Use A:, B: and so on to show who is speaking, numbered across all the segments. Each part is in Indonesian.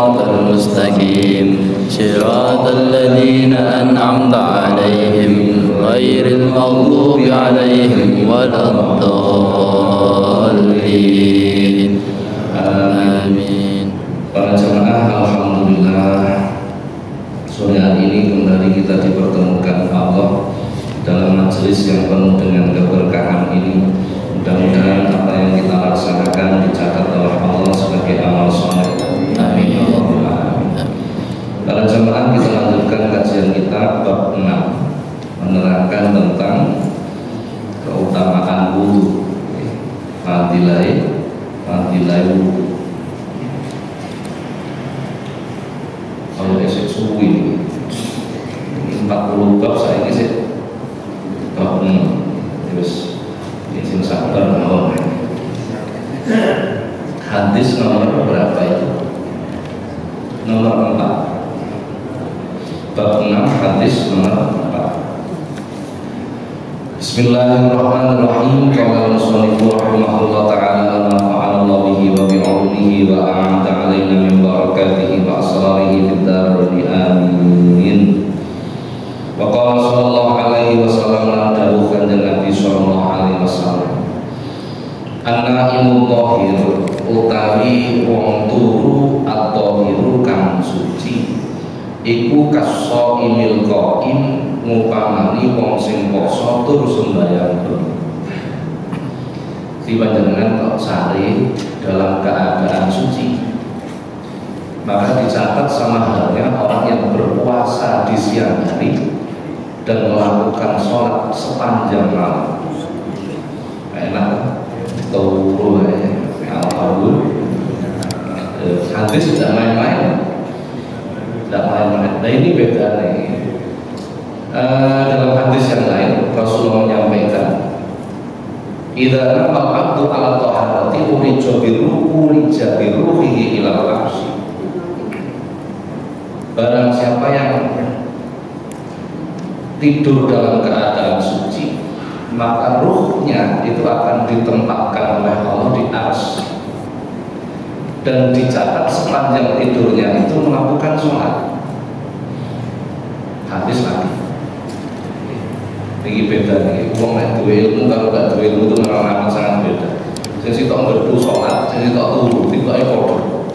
A: الصراط المستقيم صراط الذين أنعمت عليهم غير المغضوب عليهم ولا الضالين آمين.
B: Para jemaah, alhamdulillah, sore hari ini kembali kita dipertemukan Allah dalam majelis yang penuh dengan keberkahan ini. Mudah-mudahan apa yang kita laksanakan dicatat oleh Allah sebagai amal soleh. Amin. Para jemaah, kita lanjutkan kajian kita bab 6, menerangkan tentang keutamaan wudu, fadilai wudu. Kalau esok suwi 40 bab saya ini sih bab 6 terus izin sabar mau hadis nomor berapa itu? Nomor 4 bab 6 hadis nomor 4. Bismillahirrahmanirrahim. Qala al-musannif rahimahullah ta'ala wa nafa'ana bihi wa bi'ulumihi wa a'ada 'alaina min barakatihi wa asrarihi fid darin amin. Wa qala sallallahu alaihi wasallam lan dawuhan Nabi sallallahu alaihi wasallam, an-na'imu dhahir utawi wong turu at-dhahiru kang suci iku kas-shaimil qaim ngupamani wong sing poso tur sembahyang. Di panjenengan kok sare dalam keadaan suci, maka dicatat sama halnya orang yang berpuasa di siang hari dan melakukan sholat sepanjang malam. Enak turu hadis tidak main-main. Nah ini beda nih. Dalam hadis yang lain Rasulullah menyampaikan, idza nama abdu ala taharati urija biruhihi ila al-arshi. Barang siapa yang tidur dalam keadaan suci, maka ruhnya itu akan ditempatkan oleh Allah di arsy, dan dicatat sepanjang tidurnya itu melakukan sholat. Hadis lagi ini beda nih, uang naik dua ilmu kalau gak dua ilmu itu memang sangat beda. Saya sih tak berdu sholat, saya sih tak turu, tidak ada kodoh.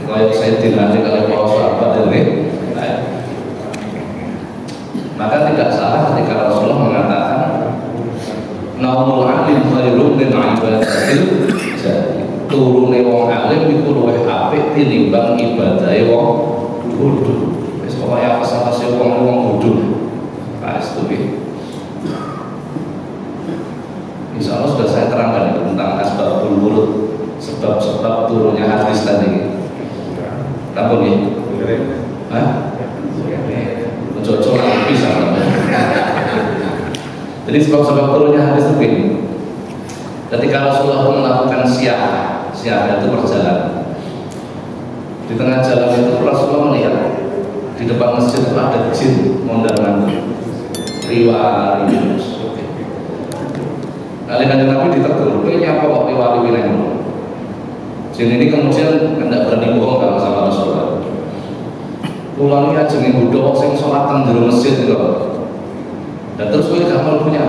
B: Kalau saya dinanti kalau para sahabat ini, maka tidak salah ketika Rasulullah mengatakan naumul alim khairun min ibadatil jahil. Turune wong alim iku luwih apik tinimbang ibadahe wong bodho. Wis pokoke apa-apa wong bodho. Pasti. Insya Allah sudah saya terangkan tentang asbabul wurud, sebab-sebab turunnya hadis tadi. Tahu nih? Hah? Cocok bisa. Jadi sebab-sebab turunnya hadis itu begini. Ketika Rasulullah melakukan syiah itu perjalanan, di tengah jalan itu Rasulullah melihat di depan masjid itu ada jin mondar-mandir, riwayat. Kali kanjeng Nabi ditegur, ini apa kok riwayat ini? Jin ini kemudian tidak berani bohong kalau sama Rasulullah. Ulangi aja nih budok sing sholat teng jero masjid itu. Dan terus kowe gak mau punya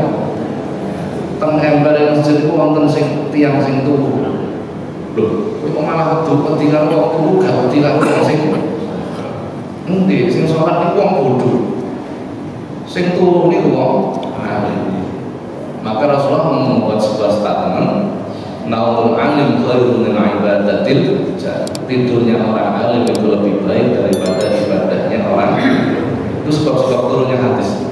B: teng ember masjid itu wonten sing tiang sing tuku. Lho, kowe malah ketinggalan wong tuku gak ketinggalan wong sing endi sing sholat iku wong bodho. Sing turu niku wong alim. Maka Rasulullah membuat sebuah statement, naumul alim khairun min ibadatil jahil. Tidurnya orang alim itu lebih baik daripada ibadahnya orang. Itu sebab-sebab turunnya hadis.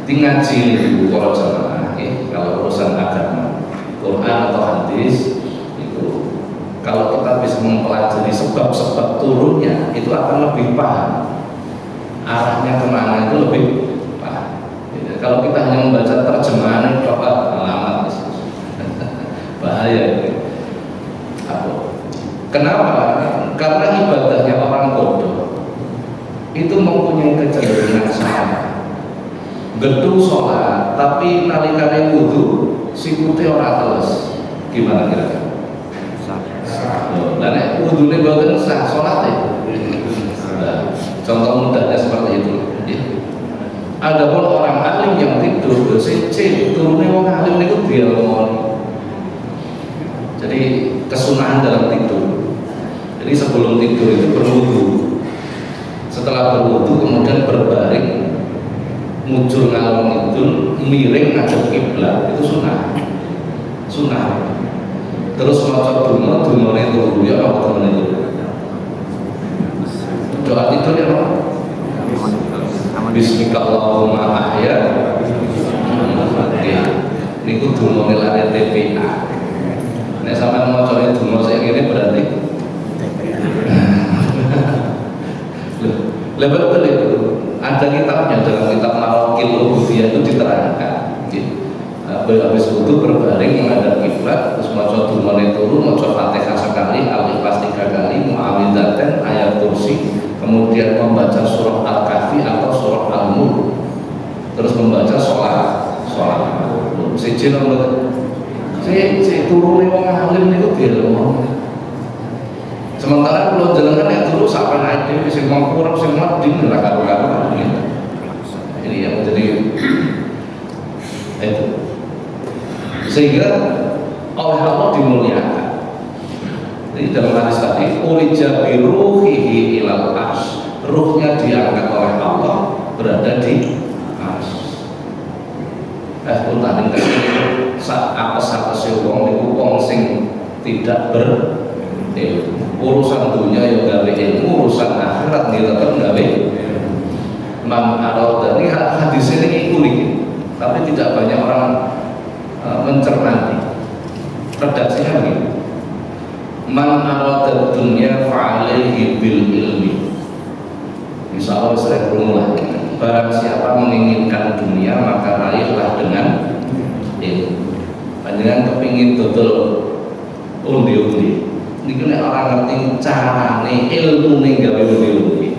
B: Ngaji itu para jamaah, kalau urusan agama, Quran atau hadis itu, kalau kita bisa mempelajari sebab-sebab turunnya, itu akan lebih paham arahnya kemana, itu lebih paham. Kalau kita hanya membaca terjemahan, alamat bahaya. Kenapa? Karena ibadahnya orang bodoh itu mempunyai kecenderungan sama. Gedung sholat, tapi nalikane wudu sikute ora teles. Gimana kira-kira? Lah nek wudune mboten sah salate. Nah, contoh mudahnya seperti itu. Adapun orang alim yang tidur sece turune wong alim niku diomong. Jadi kesunahan dalam tidur. Jadi sebelum tidur itu berwudu. Setelah berwudu kemudian berbaring mujur ngalor ngidul miring ngadep kiblat itu sunnah. Terus maca donga dungane turu ya apa temen itu. Doa tidur ya Pak. Bismillahirrahmanirrahim ahya. Niku dungane lare TPA. Nek sampean maca donga sing ngene berarti betul itu. Ada kitabnya dalam kitab Marokil Ubudiyah itu diterangkan. Habis wudu berbaring menghadap kiblat, terus maca dumane turu, maca Fatihah sekali, Al-Ikhlas 3 kali, Mu'awwidzatain, ayat kursi, kemudian membaca surah Al-Kahfi atau surah Al-Mulk, terus membaca sholat. Siji nomor turune wong alim niku dielmu. Sementara kalau jalan yang dulu sampai naik dia sing mangkurang sing mading lah karo-karo ini yang menjadi itu sehingga oleh Allah dimuliakan. Jadi dalam hadis tadi ulija biruhihi ilal ars, ruhnya diangkat oleh Allah berada di ars. Pun tadi kan apa sih wong sing tidak berilmu. Urusan dunia yang gawe ilmu, urusan akhirat dia tetap gawe. Man arada ini hadis ini unik, tapi tidak banyak orang mencermati. Redaksinya begini: Man arada dunia fa'alaihi bil ilmi. Insya Allah saya berulang. Barang siapa menginginkan dunia maka raihlah dengan ilmu. Panjenengan kepingin dodol undi-undi. Ini nek orang ngerti carane ilmune gawe undi-undi.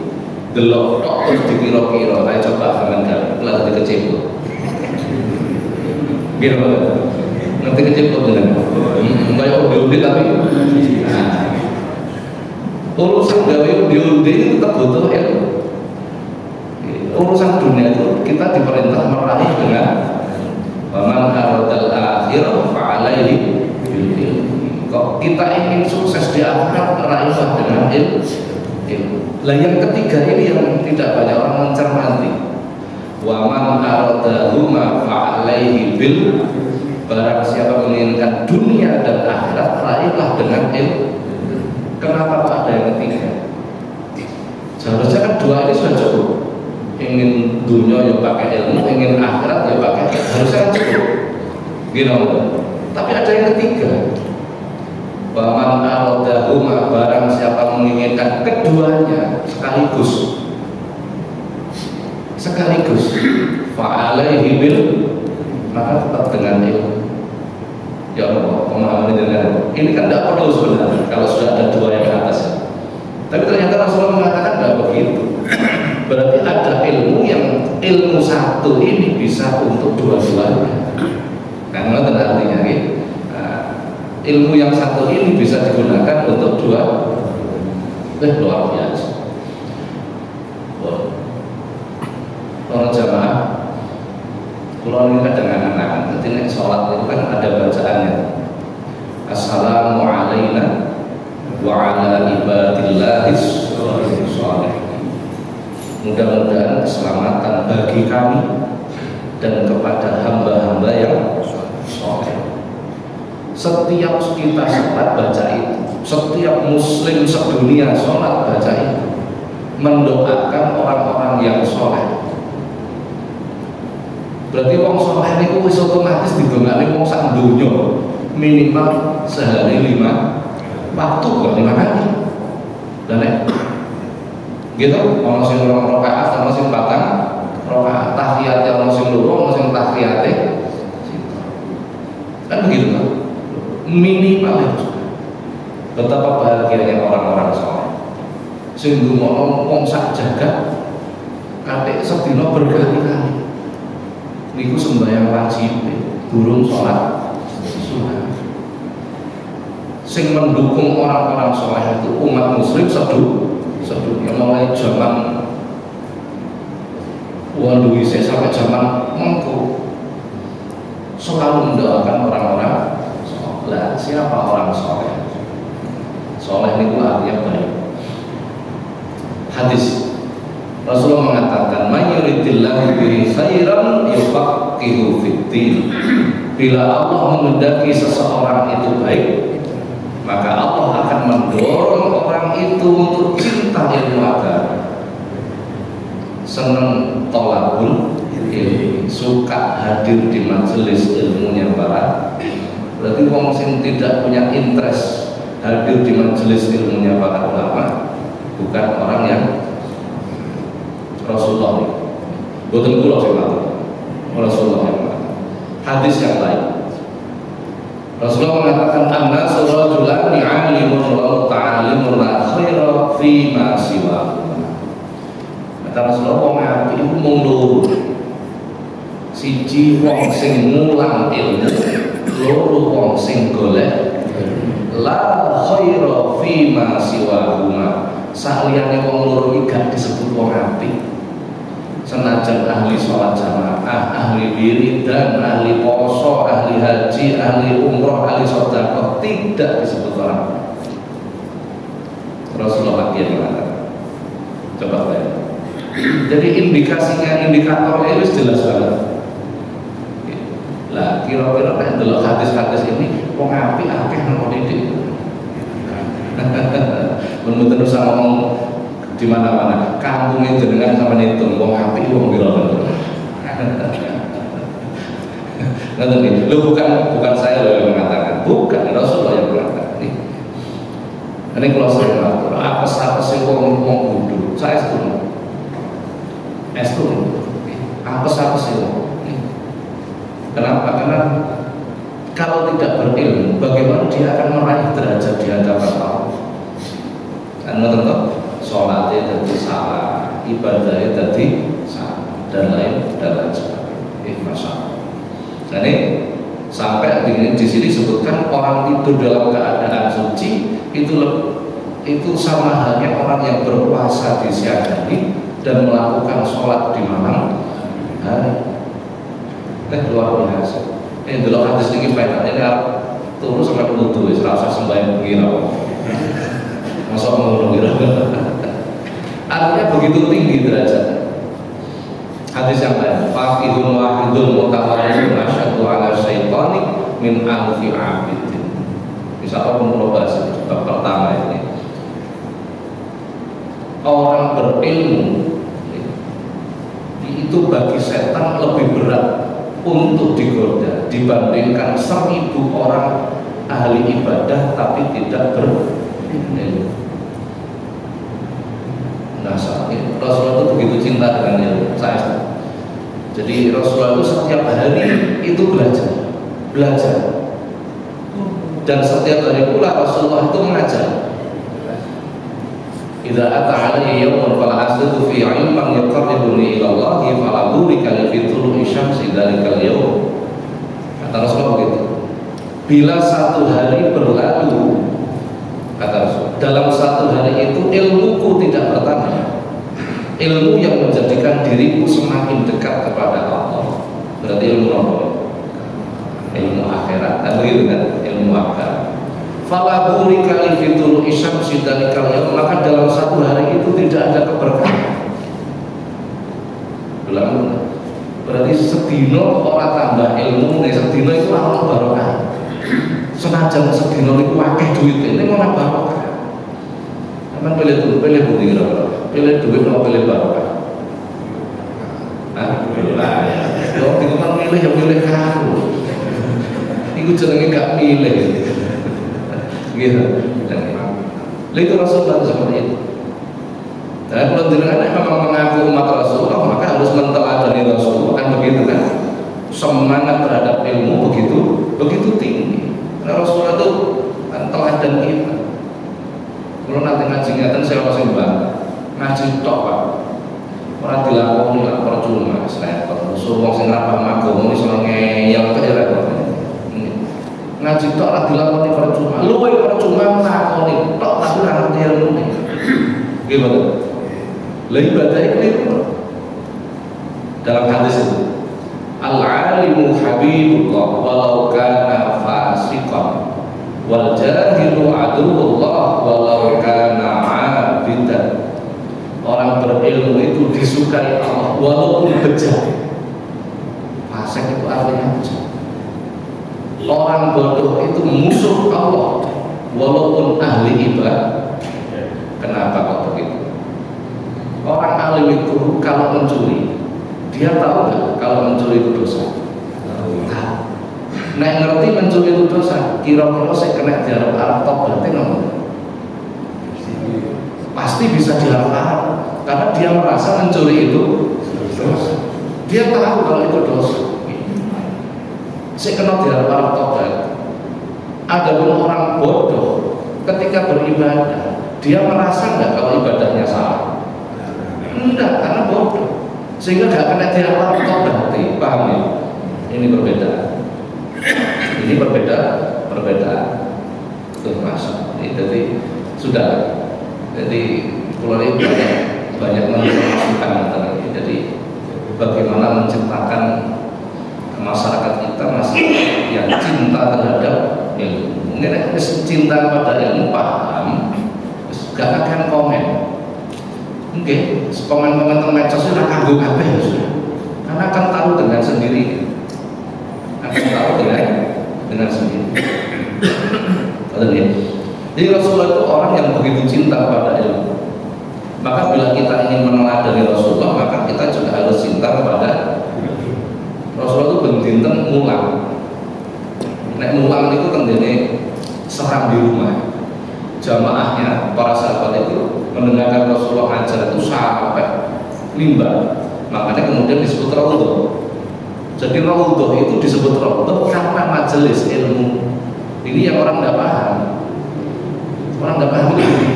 B: Delok tok terus dikira-kira, ayo coba sampean gawe, lha dadi kecebur. Gitu. Ngerti kecebur jenengan. Kaya undi-undi tapi urusan gawe undi-undi itu tetap butuh ilmu. Urusan dunia itu kita diperintah meraih dengan man aradal akhirah fa'alaihi bil ilmi. Kok kita ingin sukses di akhirat raihlah dengan ilmu. Lah yang ketiga ini yang tidak banyak orang mencermati. Wa man aradahuma fa'alaihi bil, barang siapa menginginkan dunia dan akhirat raihlah dengan ilmu. Kenapa Pak ada yang ketiga? Seharusnya kan dua ini sudah cukup. Ingin dunia ya pakai ilmu, ingin akhirat ya pakai, harusnya cukup. Gitu. Tapi ada yang ketiga. Waman aradahuma, barang siapa menginginkan keduanya sekaligus fa'alaihi bil, maka tetap dengan ilmu. Ya Allah, pemahaman dengan ini kan tidak perlu sebenarnya kalau sudah ada dua yang atas. Tapi ternyata Rasulullah mengatakan tidak begitu. Berarti ada ilmu yang ilmu satu ini bisa untuk dua-duanya. Karena itu artinya gitu. Ilmu yang satu ini bisa digunakan untuk dua. Luar biasa. Orang jamaah, kalau ini kadang anak-anak, ketika sholat itu kan ada bacaannya. Assalamu alayna wa ala ibadillahis sholihin. Mudah-mudahan keselamatan bagi kami dan kepada hamba-hamba yang soleh. Setiap kita sholat baca itu, setiap muslim sedunia sholat baca itu, mendoakan orang-orang yang soleh. Berarti wong soleh itu wis otomatis didongakne wong sak donya minimal sehari 5 waktu kok 5 kali. Dan gitu, ono sing 2 rakaat, ono sing 4 rakaat, tahiyat ono sing 2, ono sing tahiyate. Kan begitu kan? Minimal itu. Betapa bahagianya orang-orang soleh. Sing ndonga wong sak jagat katik sedina berkali-kali. Niku sembahyang wajib, durung sholat sunnah. sing mendukung orang-orang soleh itu umat muslim sedunia mulai zaman Waduh sampai zaman mengku selalu mendoakan orang-orang soleh. Siapa orang soleh? Soleh itu artinya baik. Hadis Rasulullah mengatakan, "Man yuridillahu bihi khairan yufaqihu fid-din." Bila Allah menghendaki seseorang itu baik, maka Allah akan mendorong orang itu untuk cinta ilmu agama, senang tolabul ilmi, suka hadir di majelis ilmunya para. Berarti orang yang tidak punya interest hadir di majelis ilmunya para ulama bukan orang yang Rasulullah. Boten kula sing Rasulullah yang hadis yang lain. Rasulullah mengatakan annasu rajulani 'alimun wa muta'allimun la khaira fi ma siwa. Kata Rasulullah wong apik iku mung loro. Siji wong sing mulang ilmu, loro wong sing golek la khaira fi ma siwa huma. Saliyane wong loro iki gak disebut wong apik. Senajan ahli sholat jamaah, ahli wiridan, ahli poso, ahli haji, ahli umroh, ahli sedekah tidak disebut orang. Rasulullah yang mengatakan. Coba lihat. Jadi indikatornya itu jelas banget. Lah kira-kira nek delok hadis-hadis ini wong apik akeh nang didik. Menurut usah ngomong di mana-mana, kampungnya jenengan sama ngitung wong apik wong pira bener. Ngoten iki. Lu bukan saya loh yang mengatakan, bukan Rasulullah yang mengatakan. Ini kalau sering ngatur, apa sih wong kudu? Saya setuju. Apa sih wong? Kenapa? Karena kalau tidak berilmu, bagaimana dia akan meraih derajat di hadapan Allah? Kan tentu sholatnya jadi salah, ibadahnya jadi salah, dan lain sebagainya. Masalah. Nah ini sampai di sini disebutkan orang itu dalam keadaan suci itu sama halnya orang yang berpuasa di siang hari dan melakukan sholat di malam hari. Luar biasa. Ini dulu hadis ini faedahnya ini turun sampai wudu, serasa sembahyang begini. Masuk mengundur. Artinya begitu tinggi derajatnya. Hadis yang lain, faqihun wahidun mutawalliun asyaddu ala syaitani min alfi abidin. Bisa orang bahas bab pertama ini. Orang berilmu itu bagi setan lebih berat untuk digoda dibandingkan 1000 orang ahli ibadah tapi tidak berilmu. Nah saat ini Rasulullah itu begitu cinta dengan ilmu. Jadi Rasulullah itu setiap hari itu belajar dan setiap hari pula Rasulullah itu mengajar. Idza ata alayya yawmun fala asdudu fi 'ilmin yaqarribuni ila Allah fala burika li fitruhi syamsi dzalikal yawm. Kata Rasulullah begitu. Bila satu hari berlalu, kata Rasul, dalam satu hari itu ilmuku tidak bertambah, ilmu yang menjadikan diriku semakin dekat kepada Allah. Berarti ilmu apa? Ilmu akhirat. Dan begitu kan? Ilmu akhirat. Fala burika li fitruhi syamsi dzalikal yawm, maka dalam satu hari itu tidak ada keberkahan. Bilang berarti sedino orang tambah ilmu, nih sedino itu orang barokah. Senajan sedino itu akeh duit, ini orang barokah. Emang pilih budi kira-kira, pilih duit atau pilih barokah? Nah, pilih lah ya. Kalau itu kan milih ya pilih karu. Itu jenenge gak milih. Gitu. Itu Rasulullah seperti itu. Dan kalau jenengan memang mengaku umat Rasulullah, maka harus menteladani Rasulullah, kan begitu kan? Semangat terhadap ilmu begitu tinggi. Karena Rasulullah itu kan teladan kita. Kalau nanti ngaji ngeten saya masih bangga. Ngaji tok Pak. Ora dilakoni lan percuma, repot. Suruh wong sing rapam agama iso ngeyel kok repot. ngaji tok ora dilakoni percuma. Luwe percuma nglakoni tok tapi ora ngerti ilmune. Nggih mboten. Lah ibadah itu dalam hadis itu al-alimu habibullah walau kana fasiqan wal jahilu aduwullah walau kana abidan. Orang berilmu itu disukai Allah walaupun bejat. Fasik itu artinya bejat. Orang bodoh itu musuh Allah walaupun ahli ibadah. Kenapa kok begitu? Orang alim itu kalau mencuri, dia tahu nggak kalau mencuri itu dosa? Tahu. Nek ngerti mencuri itu dosa, kira-kira saya kena diarep-arep tobatin ngomong. Pasti bisa dilarang karena dia merasa mencuri itu dosa. Dia tahu kalau itu dosa. Saya kena dilarang tobat. Adapun orang bodoh ketika beribadah, dia merasa nggak kalau ibadahnya salah? Enggak, karena bodoh. Sehingga nggak kena dilarang tobat. Paham ya? Ini berbeda. Ini perbedaan. Itu masuk. Jadi sudah. Jadi pulau ini banyak menginformasikan. Jadi bagaimana menciptakan masyarakat kita yang cinta terhadap ilmu. Mungkin cinta kepada ilmu paham, gak akan komen. Mungkin komen-komen tentang medsos itu kagum kabeh karena akan tahu dengan sendiri. Dengan sendiri. Jadi Rasulullah itu orang yang begitu cinta kepada ilmu. Maka bila kita ingin meneladani Rasulullah, maka kita juga harus cinta kepada Rasulullah itu bendinten mulang. Nek mulang itu tendene serang di rumah. Jamaahnya para sahabat itu mendengarkan Rasulullah ngajar itu sampai limbah. Makanya kemudian disebut raudhah. Jadi raudhah itu disebut raudhah karena majelis ilmu. Ini yang orang tidak paham. Orang tidak paham itu.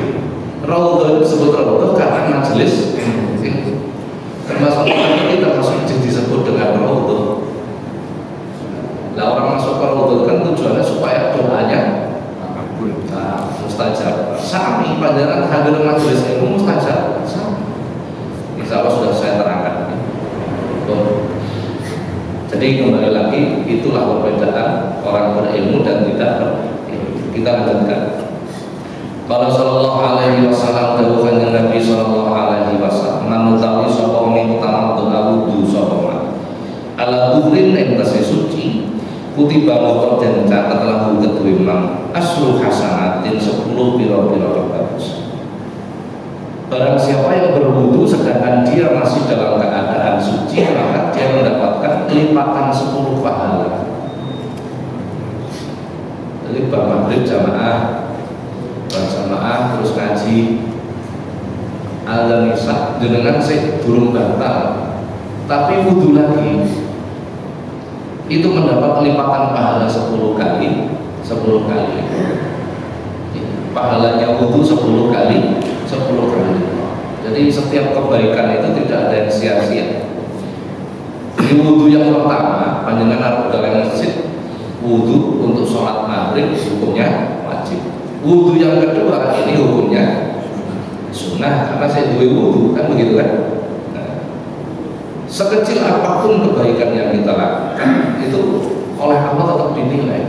B: Raudhah itu disebut raudhah karena majelis ilmu. Termasuk ini termasuk disebut dengan raudhah. Lah orang masuk ke raudhah kan tujuannya supaya doanya mustajab. Sami panjenengan hadir majelis ilmu mustajab. Insya Allah sudah saya terangkan. Jadi kembali lagi itulah perbedaan orang berilmu dan tidak berilmu. Kita lanjutkan. Kalau sallallahu alaihi wasallam dawuhan Nabi sallallahu alaihi wasallam manutawi sapa min tamaddu awudu sapa ala duhrin entase suci kutiba mawar dan catat lahu kedue mang aslu hasanatin 10 pira-pira bagus. Barang siapa yang berwudu sedangkan dia masih dalam keadaan suci, maka dia mendapatkan lipatan 10 pahala. Jadi bar maghrib jamaah terus ngaji azan isya jenengan sih durung batal tapi wudu lagi itu mendapat lipatan pahala 10 kali pahalanya wudu 10 kali. Jadi setiap kebaikan itu tidak ada yang sia-sia. Di wudu yang pertama panjenengan harus dalam masjid wudu untuk sholat maghrib hukumnya wajib. Wudu yang kedua ini hukumnya sunnah karena saya duwe wudu kan begitu kan. Nah, sekecil apapun kebaikan yang kita lakukan itu oleh Allah tetap dinilai.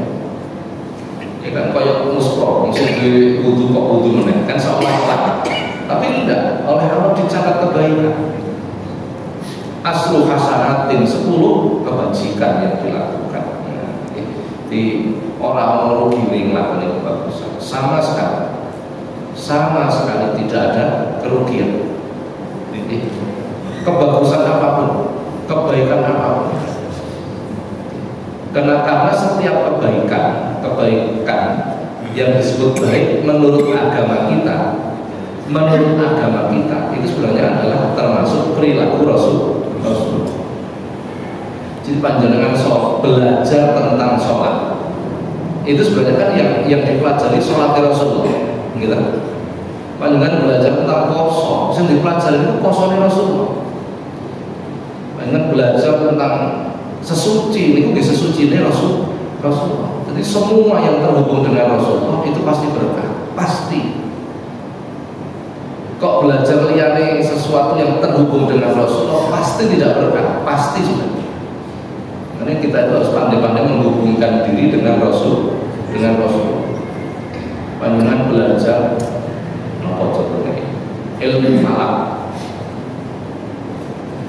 B: Ya kan kayak muspro, misalnya duwe wudu kok wudu meneh kan seolah-olah. Tapi tidak, oleh Allah dicatat kebaikan. Aslu hasanatin 10 kebajikan yang dilakukan. Di orang-orang rugi melakukan kebagusan sama sekali tidak ada kerugian. Kebagusan apapun, kebaikan apapun. Karena setiap kebaikan yang disebut baik menurut agama kita itu sebenarnya adalah termasuk perilaku Rasul. Jadi panjenengan belajar tentang sholat itu sebenarnya kan yang dipelajari sholat Rasulullah, gitu. Panjenengan belajar tentang poso, yang dipelajari itu posone Rasulullah. Panjenengan belajar tentang sesuci, ini sesuci ini Rasul. Rasulullah. Jadi semua yang terhubung dengan Rasulullah itu pasti berkah, pasti. Kok belajar liyane sesuatu yang terhubung dengan Rasulullah pasti tidak berkah, pasti sudah. Karena kita itu harus pandai-pandai menghubungkan diri dengan Rasul, dengan Rasul. Panjenengan belajar apa contohnya? Ilmu falak.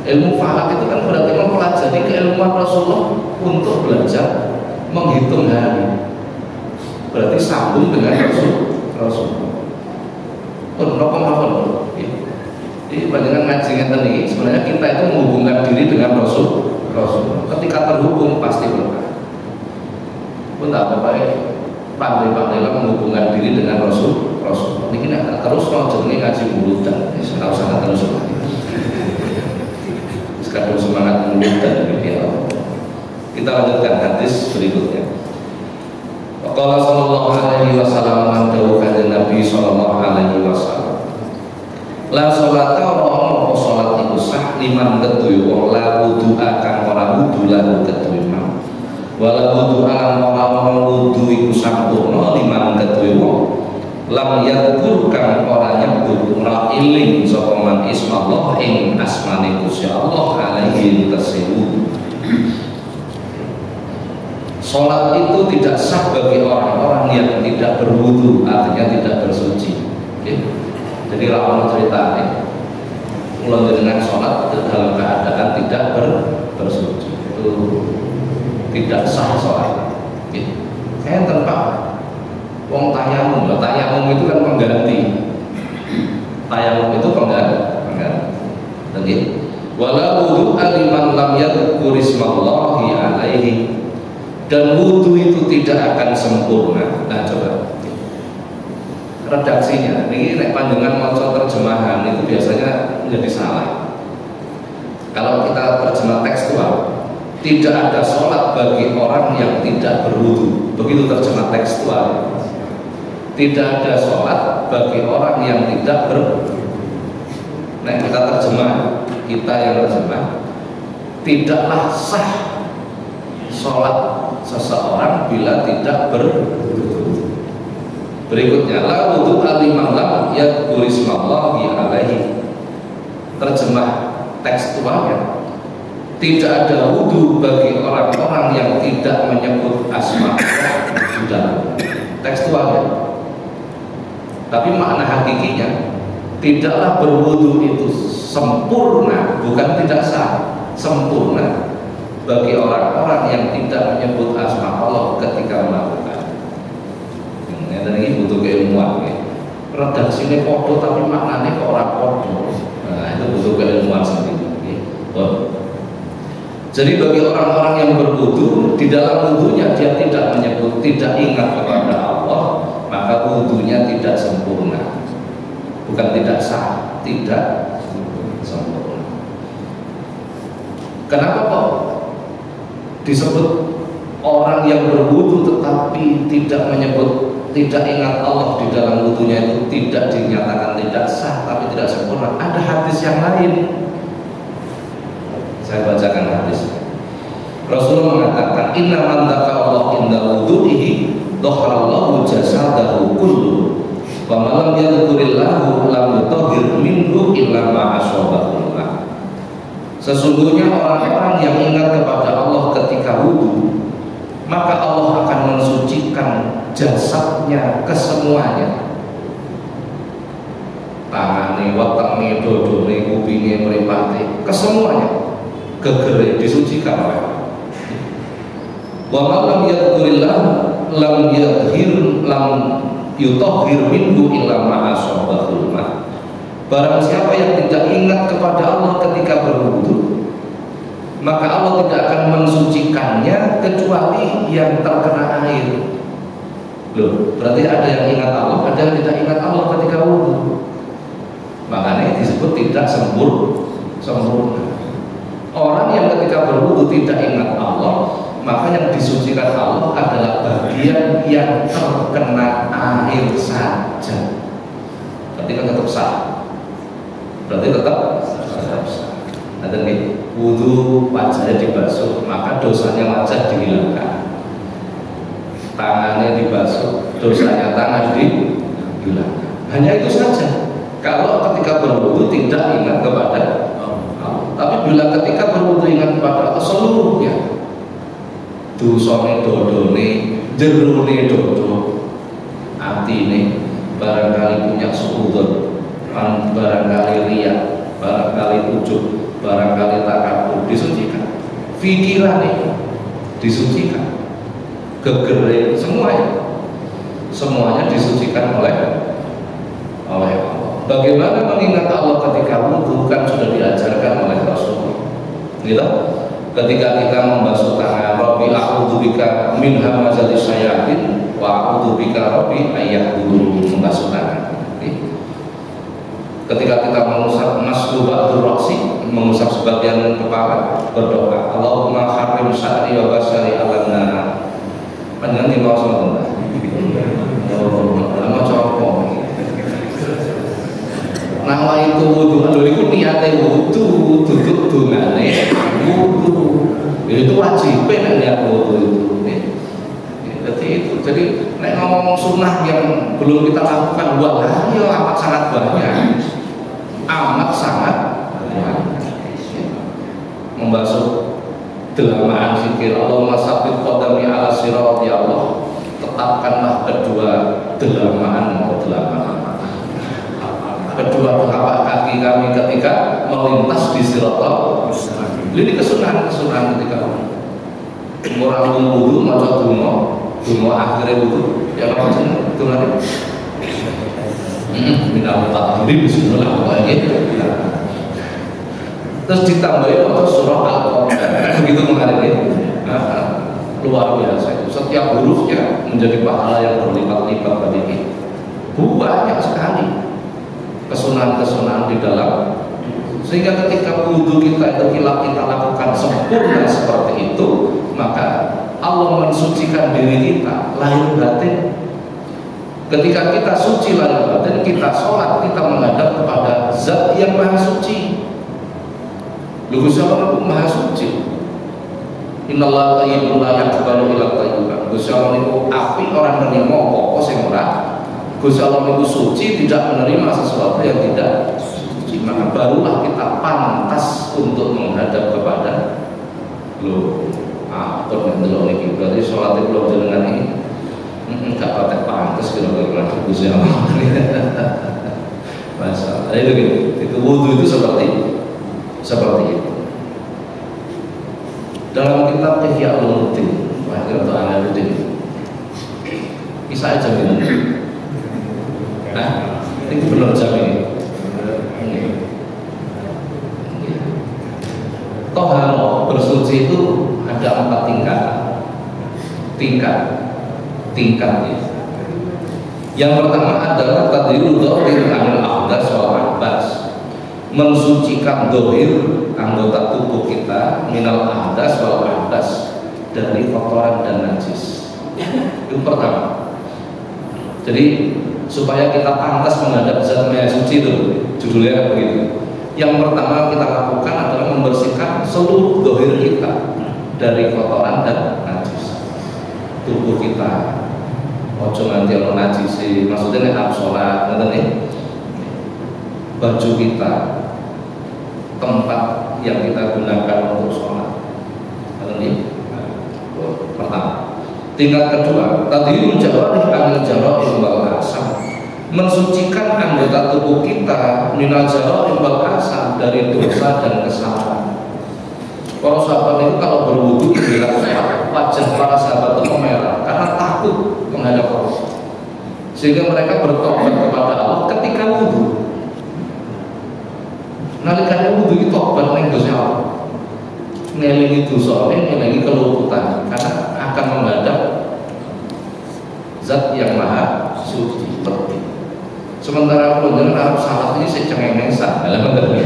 B: Ilmu falak itu kan berarti mempelajari keilmuan Rasulullah untuk belajar menghitung hari. Berarti sambung dengan Rasul. Jadi panjenengan ngaji ngeten iki sebenarnya kita itu menghubungkan diri dengan Rasul. Ketika terhubung pasti berkah. Pun tak apa-apa pandai-pandailah menghubungkan diri dengan Rasul. Niki nek terus kalau jenenge ngaji mulutan, wis ora usah terus lagi. Sekarang semangat mulutan gitu ya. Kita lanjutkan hadis berikutnya. Qala sallallahu alaihi wasallam mantaukan Nabi sallallahu alaihi wasallam. La sholata ora salat iku sah liman keduwe wong la wudu kang ora wudu lan keduwe mam. Wala wudu lan ora wudu iku sampurna liman keduwe wong lam yadkur kang ora nyebut ora iling sapa man ismallah ing asmane Gusti Allah alaihi tasyahud. Sholat itu tidak sah bagi orang-orang yang tidak berwudu, artinya tidak bersuci. Okay? Jadi kalau cerita mulai dengan sholat dalam keadaan tidak bersuci itu tidak sah sholat. Okay? Saya tempat wong tayamum itu kan pengganti. Tayamum itu pengganti. Jadi wala wudu aliman lam yadhkur ismallahi alaihi. Dan wudhu itu tidak akan sempurna. Nah coba redaksinya ini nek panjenengan maca terjemahan itu biasanya menjadi salah. Kalau kita terjemah tekstual, tidak ada sholat bagi orang yang tidak berwudhu. Begitu terjemah tekstual. Tidak ada sholat bagi orang yang tidak Nek kita terjemah, kita yang terjemah, tidaklah sah sholat seseorang bila tidak berwudu. Berikutnya la wudu aliman lam yadhkur ismallahi alaihi. Terjemah tekstualnya, tidak ada wudu bagi orang-orang yang tidak menyebut asma Allah. Sudah tekstualnya. Tapi makna hakikinya, tidaklah berwudu itu sempurna, bukan tidak sah, sempurna bagi orang-orang yang tidak menyebut asma Allah ketika melakukan. Ini butuh keilmuan. Redaksinya podo tapi maknanya kok orang podo. Nah, itu butuh keilmuan sendiri. Jadi bagi orang-orang yang berwudu, di dalam wudunya dia tidak menyebut, tidak ingat kepada Allah, maka wudunya tidak sempurna. Bukan tidak sah, tidak sempurna. Kenapa kok disebut orang yang berwudu tetapi tidak menyebut, tidak ingat Allah di dalam wudunya itu tidak dinyatakan tidak sah tapi tidak sempurna? Ada hadis yang lain. Saya bacakan hadis. Rasulullah mengatakan, inna man dzakara inda wudu'ihi dzakharallahu jasadahu kullu wa man lam yadhkurillahu lam yutahhir minhu illa ma asabahu. Sesungguhnya orang-orang yang ingat kepada Allah ketika wudu, maka Allah akan mensucikan jasadnya kesemuanya. Tangane, wetenge, dodone, kupinge, mripate, kesemuanya gegere disucikan oleh Allah. Wa man lam yadhkurillah lam yutahhir minhu illa ma asabahu. Barang siapa yang tidak ingat kepada Allah ketika berwudu, maka Allah tidak akan mensucikannya kecuali yang terkena air. Loh, berarti ada yang ingat Allah, ada yang tidak ingat Allah ketika wudu. Makanya disebut tidak sempurna. Orang yang ketika berwudu tidak ingat Allah, maka yang disucikan Allah adalah bagian yang terkena air saja. Berarti kan tetap sah. Berarti tetap sah. Ada nih, wudu wajahnya dibasuh, maka dosanya wajah dihilangkan. tangannya dibasuh, dosanya tangan dihilang. Hanya itu saja. Kalau ketika berwudu tidak ingat kepada Allah, tapi bila ketika berwudu ingat kepada Allah seluruhnya, dosane dodone, jerone dodo, atine barangkali punya suudzon, barangkali riya, barangkali ujub, barangkali takabur, disucikan. Pikirannya disucikan, gegere semuanya disucikan oleh Allah. Bagaimana mengingat Allah ketika wudu kan sudah diajarkan oleh Rasul. Gitu? Ketika kita membasuh tangan, Rabbi a'udzubika min hamazati syayatin wa a'udzubika Rabbi ayyahdurun, membasuh tangan. Ketika kita mengusap maslu ba'dur ra'si, mengusap sebagian kepala, berdoa Allahumma harrim sya'ri wa basari alanna. Panjangan di bawah semua. Lama cokok. Nama itu wudu, itu niatnya wudu, duduk dungane wudu. Itu wajib niat wudu itu. Jadi nek ngomong sunnah yang belum kita lakukan, wah ya amat sangat banyak, membasuh delamaan zikir Allahumma sabbit qadami ala sirat, ya Allah tetapkanlah kedua delamaan kedua telapak kaki kami ketika melintas di siratal mustaqim. Ini kesunahan ketika orang wudu maca donga akhire wudu ya apa jenenge dongane minal takbir bismillah terus ditambahi maca surah Al-Qur'an begitu kemarin ya. Luar biasa itu, setiap hurufnya menjadi pahala yang berlipat-lipat bagi kita. Banyak sekali kesunahan-kesunahan di dalam, sehingga ketika wudu kita itu kita lakukan sempurna seperti itu, maka Allah mensucikan diri kita lahir batin. Ketika kita suci lahir batin, kita sholat, kita menghadap kepada Zat yang Maha Suci. Gusti Allah itu Maha Suci. Innallaha thayyibun la yaqbalu illa thayyiban. Gusti Allah itu api orang menerima apa sing ora. Gusti Allah itu suci, tidak menerima sesuatu yang tidak suci. Maka barulah kita pantas untuk menghadap kepada terus niki berarti sholat itu belum jenengan ini enggak patek pantas kira-kira Gusti Allah. Masalah itu wudu itu seperti itu. Dalam kitab Ihya Ulumuddin, wakil atau Analuddin, kisah jaminan. Nah, ini benar jamin. Toharo bersuci itu ada 4 tingkat. Yang pertama adalah tadhirul dhahir anil ahdas wal ahbas, mensucikan dohir anggota tubuh kita minal ahdas wal ahdas, dari kotoran dan najis. Itu pertama. Jadi supaya kita pantas menghadap Zat Maha Suci itu judulnya begitu. Yang pertama kita lakukan adalah membersihkan seluruh dohir kita dari kotoran dan najis. Tubuh kita ojo nganti ono najis, maksudnya nek sholat ngoten nih. Baju kita, tempat yang kita gunakan untuk sholat. Ini pertama. Tingkat kedua, tadhirul jawarih anil jara'im wal asam, mensucikan anggota tubuh kita minal jara'im wal asam, dari dosa dan kesalahan. Para sahabat itu kalau berwudu bilang wajah para sahabat itu memerah karena takut menghadap Allah, sehingga mereka bertobat kepada Allah ketika wudu. Nalikane wudu itu tobat ning Gusti Allah, ngelingi dosa, ngelingi keluputan, karena akan menghadap Zat yang Maha Suci. Sementara penjenengan Arab salat ini secengeng-cengeng dalam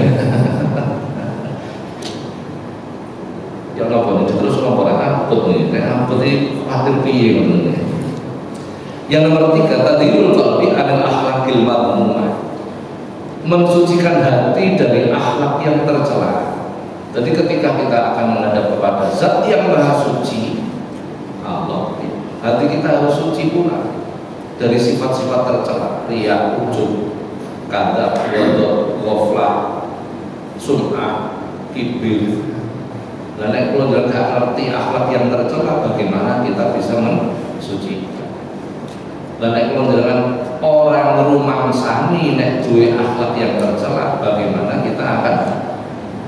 B: ya napa terus napa amput nih, amput iki khawatir piye ngono. Yang nomor 3, tadhirul qalbi anil akhlaqil madmumah, mensucikan hati dari akhlak yang tercela. Jadi ketika kita akan menghadap kepada Zat yang Maha Suci, Allah, Hati kita harus suci pula dari sifat-sifat tercela, riya, ujub, kadzab, ghadab, ghaflah, sum'ah, kibir. Dan nek kula nggak ngerti akhlak yang tercela, bagaimana kita bisa mensucikan? Dan nek kula dengan orang rumangsani nek duwe akhlak yang tercela, bagaimana kita akan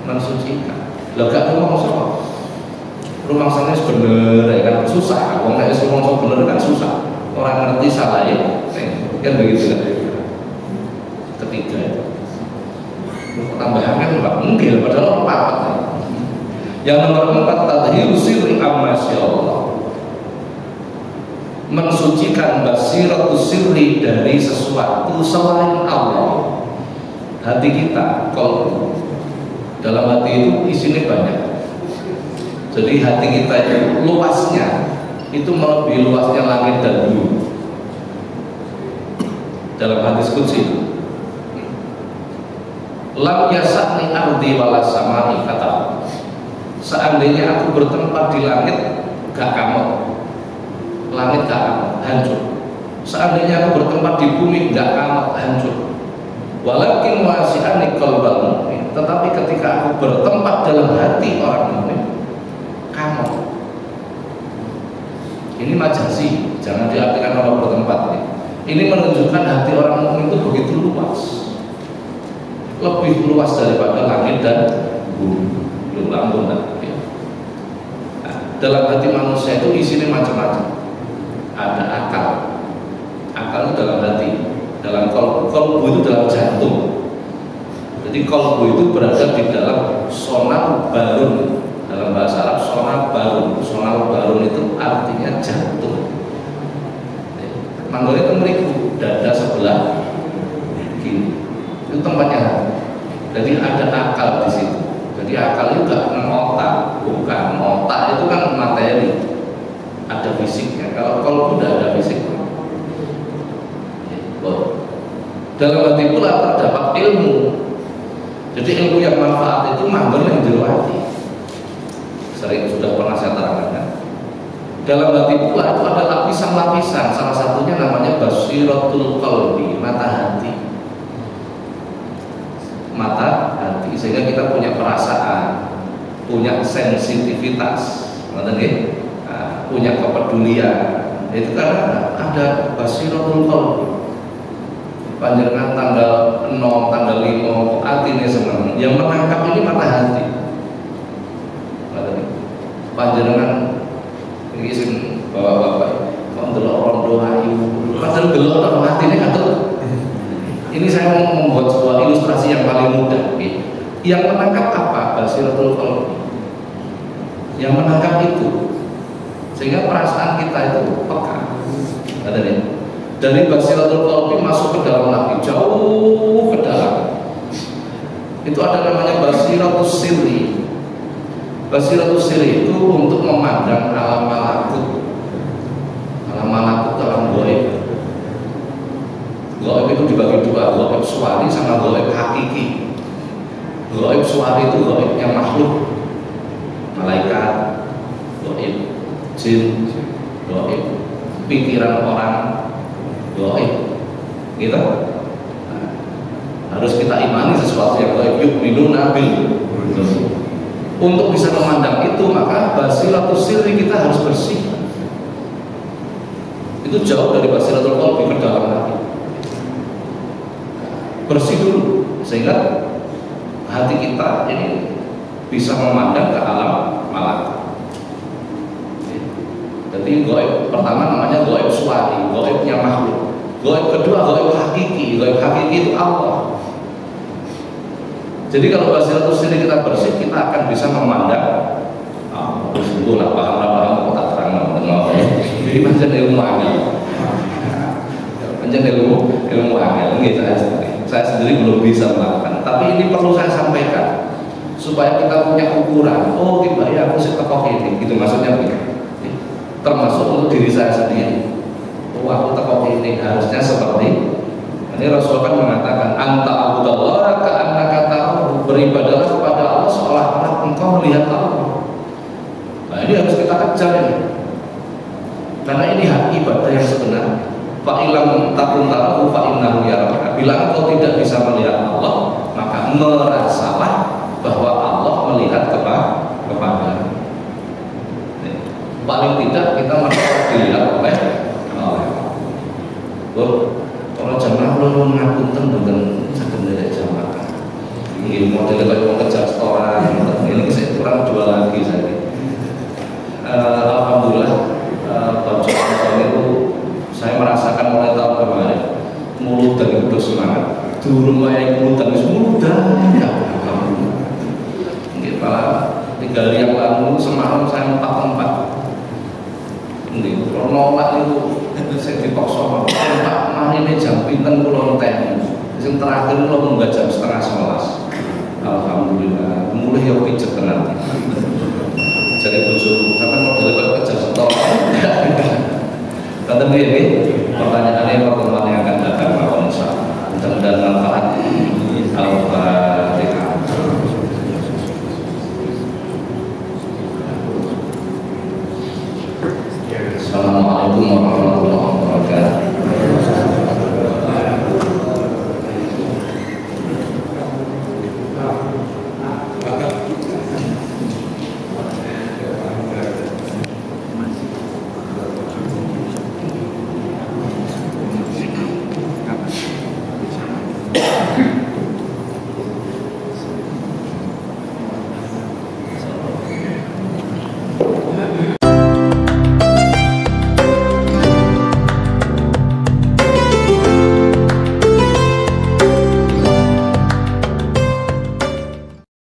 B: mensucikan? Lah gak rumangsa. Rumangsane bener ya kan susah. Wong nek rumangsa bener kan susah. Orang ngerti salah ya. Kan begitu kan. Ketiga itu. Tambahan kan Pak mungkin padahal 4. Yang nomor 4 tadhiru sirri amma Allah. Mensucikan basiratus sirri dari sesuatu selain Allah. Hati kita kalau dalam hati itu isinya banyak. Jadi hati kita itu luasnya itu melebihi luasnya langit dan bumi. Dalam hadis qudsi, lam yasani ardi wala samai, kata seandainya aku bertempat di langit gak kamot, langit gak kamot, hancur. Seandainya aku bertempat di bumi gak kamot, hancur. Walakin wasi'ani qalbal mu'min, tetapi ketika aku bertempat dalam hati orang mukmin, kamot. Ini majazi, jangan diartikan orang bertempat. Ini menunjukkan hati orang mukmin itu begitu luas, lebih luas daripada langit dan bumi. Nah, dalam hati manusia itu isinya macam-macam. Ada akal, akal itu dalam hati, dalam kolbu itu dalam jantung. Jadi kolbu itu berada di dalam sonal barun. Dalam bahasa Arab sonal barun itu artinya jantung. Manggil itu meriku dada sebelah kiri. Itu tempatnya hati. Jadi ada akal di situ. Jadi akal itu gak otak, bukan otak itu kan materi, ada fisiknya. Kalau udah ada fisik, dalam hati pula terdapat ilmu. Jadi ilmu yang manfaat itu manggon yang di luar hati. Sering sudah pernah saya terangkan. Dalam hati pula itu ada lapisan-lapisan. Salah satunya namanya basiratul qalbi, mata hati. Mata hati, sehingga kita punya perasaan, punya sensitivitas, punya kepedulian. Itu karena ada basiratul qalbi. Panjenengan tanggal 0, tanggal 5, atine seneng. Yang menangkap ini mata hati. Panjenengan ini sing bapak-bapak, kok ndelok rondo ayu, padahal delok nang atine katut. Ini saya mau membuat sebuah ilustrasi yang paling mudah. Yang menangkap apa? Basiratul qalbi. Yang menangkap itu, sehingga perasaan kita itu peka. Ada nih. Dari basiratul qalbi masuk ke dalam hati, jauh ke dalam. Itu ada namanya basiratus sirri. Basiratus sirri itu untuk memandang alam malakut. Alam malakut dalam goib. Goib itu dibagi dua, goib suwari sama goib hakiki. Goib suwari itu goibnya makhluk, malaikat, goib jin, goib pikiran orang, goib gitu. Nah, harus kita imani sesuatu yang goib. Yu'minuna bil. Untuk bisa memandang itu, maka basiratus sirri kita harus bersih. Itu jauh dari basiratul qalbi ke dalam hati. Bersih dulu, sehingga hati kita ini bisa memandang ke alam malaikat. Jadi goib pertama namanya goib suwari, goibnya makhluk. Goib kedua goib hakiki. Goib hakiki itu Allah. Jadi kalau basiratus sirri kita bersih, kita akan bisa memandang. Itu lah paham kok tak terang. Jadi macam ilmu angel, macam ilmu angel. Saya sendiri belum bisa melakukan. Tapi ini perlu saya sampaikan supaya kita punya ukuran. Oh, tiba ya aku sih tekok ini, gitu maksudnya. Termasuk untuk diri saya sendiri. Oh, aku tekok ini harusnya seperti. Ini Rasul kan mengatakan anta abudallah ka'annaka ta'ala, beribadahlah kepada Allah seolah-olah engkau melihat Allah. Nah, ini harus kita kejar ini. Karena ini takun tarahu fa innahu yaraka. Bila engkau tidak bisa melihat Allah, maka merasalah bahwa Allah melihat kepada. Paling tidak kita merasa dilihat oleh Allah. Kalau jamaah belum ngapunten bukan saged ndelok jamaah. Ini model kaya wong kerja